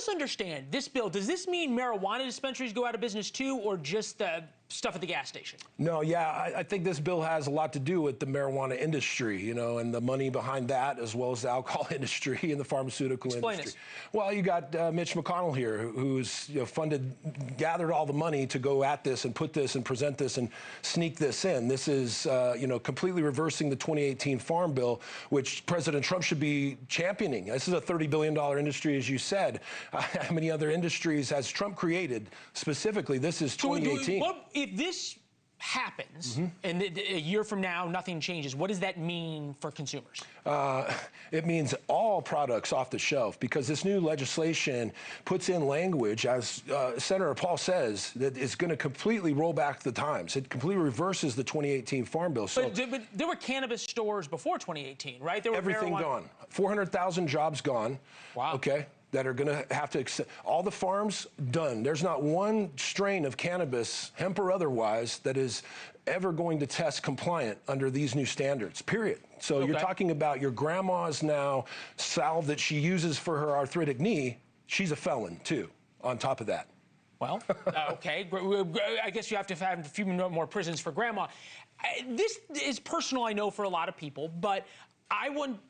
us understand this bill. Does this mean marijuana dispensaries go out of business too, or just the stuff at the gas station? No, yeah, I think this bill has a lot to do with the marijuana industry, you know, and the money behind that, as well as the alcohol industry and the pharmaceutical industry. Well, you got Mitch McConnell here, who's gathered all the money to go at this and put this and present this and sneak this in. This is, completely reversing the 2018 Farm Bill, which President Trump should be championing. This is a $30 billion industry, as you said. How many other industries has Trump created specifically? This is 2018. If this happens and a year from now nothing changes, what does that mean for consumers? It means all products off the shelf, because this new legislation puts in language, as Senator Paul says, that is going to completely roll back the times. It completely reverses the 2018 Farm Bill. So, but there were cannabis stores before 2018, right? There were everything gone. 400,000 jobs gone. Wow. Okay. That are going to have to accept all the farms done. There's not one strain of cannabis, hemp or otherwise, that is ever going to test compliant under these new standards, period. So you're talking about your grandma's now salve that she uses for her arthritic knee. She's a felon too, on top of that. Well, okay. I guess you have to have a few more prisons for grandma. This is personal, I know, for a lot of people, but I wouldn't.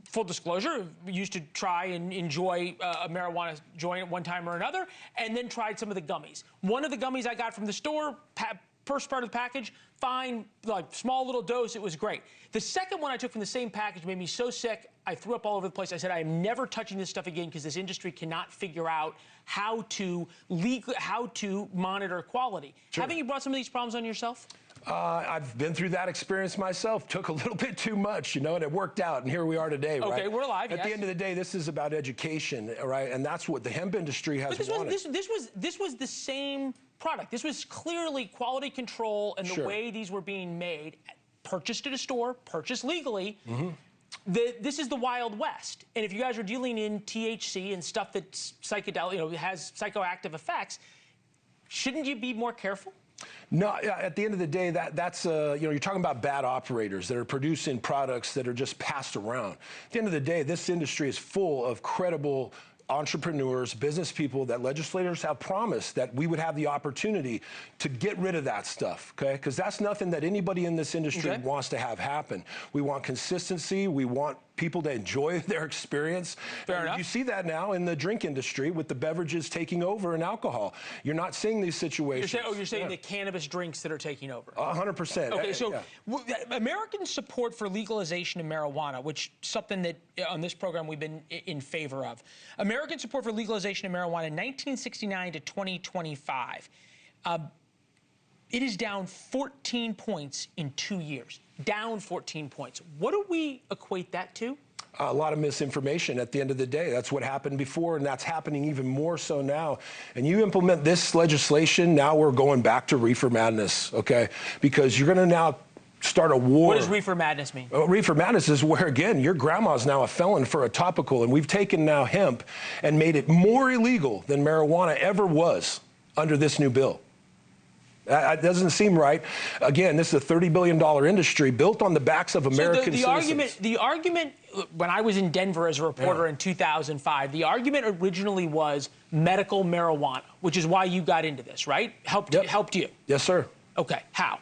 Full disclosure, used to try and enjoy a marijuana joint at one time or another, and then tried some of the gummies. One of the gummies I got from the store, first part of the package, fine, like small little dose, it was great. The second one I took from the same package made me so sick, I threw up all over the place. I said, I am never touching this stuff again, because this industry cannot figure out how to monitor quality. Sure. Haven't you brought some of these problems on yourself? I've been through that experience myself. Took a little bit too much, and it worked out, and here we are today, right? Okay, we're alive, At the end of the day, this is about education, right? And that's what the hemp industry has wanted. This was the same product. This was clearly quality control, and the way these were being made, purchased at a store, purchased legally. This is the Wild West. And if you guys are dealing in THC and stuff that's psychedelic, has psychoactive effects, shouldn't you be more careful? No, at the end of the day, that's you're talking about bad operators that are producing products that are just passed around. At the end of the day, this industry is full of credible entrepreneurs, business people that legislators have promised that we would have the opportunity to get rid of that stuff, okay? Because that's nothing that anybody in this industry wants to have happen. We want consistency. We want people to enjoy their experience. Fair enough. You see that now in the drink industry with the beverages taking over and alcohol. You're not seeing these situations. You're saying the cannabis drinks that are taking over. 100%. Okay, so American support for legalization of marijuana, which is something that on this program we've been in favor of. American support for legalization of marijuana in 1969 to 2025. It is down 14 points in 2 years. Down 14 points. What do we equate that to? A lot of misinformation at the end of the day. That's what happened before, and that's happening even more so now. And you implement this legislation, now we're going back to reefer madness, okay? Because you're going to now start a war. What does reefer madness mean? Reefer madness is where, again, your grandma's now a felon for a topical, and we've taken now hemp and made it more illegal than marijuana ever was under this new bill. That doesn't seem right. Again, this is a $30 billion industry built on the backs of American citizens. The argument, when I was in Denver as a reporter in 2005, the argument originally was medical marijuana, which is why you got into this, right? Helped you? Yes, sir. Okay, how?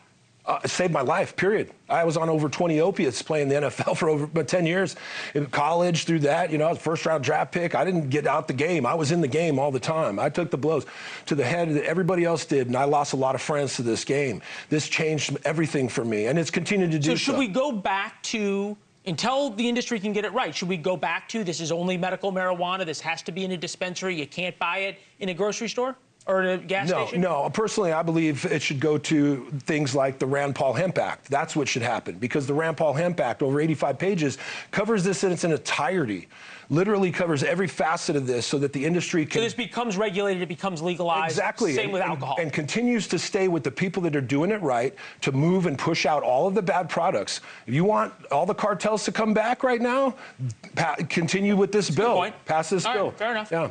It saved my life, period. I was on over 20 opiates playing the NFL for over 10 years. In college, through that, I was a first-round draft pick. I didn't get out the game. I was in the game all the time. I took the blows to the head that everybody else did, and I lost a lot of friends to this game. This changed everything for me, and it's continued to do so. So should we go back to, until the industry can get it right, should we go back to this is only medical marijuana, this has to be in a dispensary, you can't buy it in a grocery store? Or at a gas station? No. Personally, I believe it should go to things like the Rand Paul Hemp Act. That's what should happen, because the Rand Paul Hemp Act, over 85 pages, covers this in its entirety. Literally covers every facet of this so that the industry can... So this becomes regulated, it becomes legalized. Exactly. Same with alcohol. And continues to stay with the people that are doing it right to move and push out all of the bad products. If you want all the cartels to come back right now, continue with this bill. Pass this bill. Fair enough. Yeah.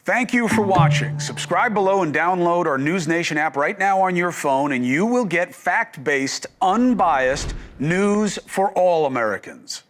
Thank you for watching. Subscribe below and download our NewsNation app right now on your phone, and you will get fact-based, unbiased news for all Americans.